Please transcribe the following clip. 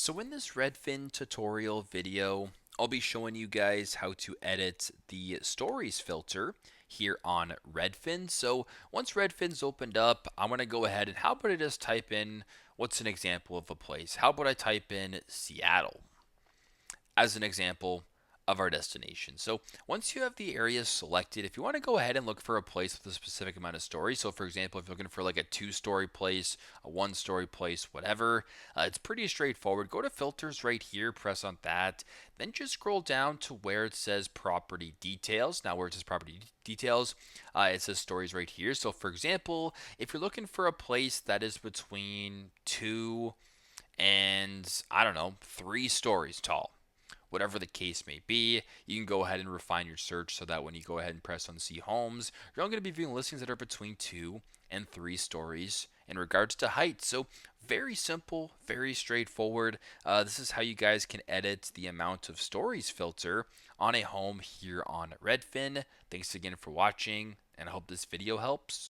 So in this Redfin tutorial video, I'll be showing you guys how to edit the stories filter here on Redfin. So once Redfin's opened up, I'm going to go ahead and how about I just type in what's an example of a place? How about I type in Seattle as an example of our destination. So once you have the areas selected, if you want to go ahead and look for a place with a specific amount of stories, so for example, if you're looking for like a 2-story place, a 1-story place, whatever, it's pretty straightforward. Go to filters right here, press on that, then just scroll down to where it says property details. Now where it says property details, it says stories right here. So for example, if you're looking for a place that is between 2 and I don't know, 3 stories tall, whatever the case may be, you can go ahead and refine your search so that when you go ahead and press on see homes, you're only going to be viewing listings that are between 2 and 3 stories in regards to height. So very simple, very straightforward. This is how you guys can edit the amount of stories filter on a home here on Redfin. Thanks again for watching, and I hope this video helps.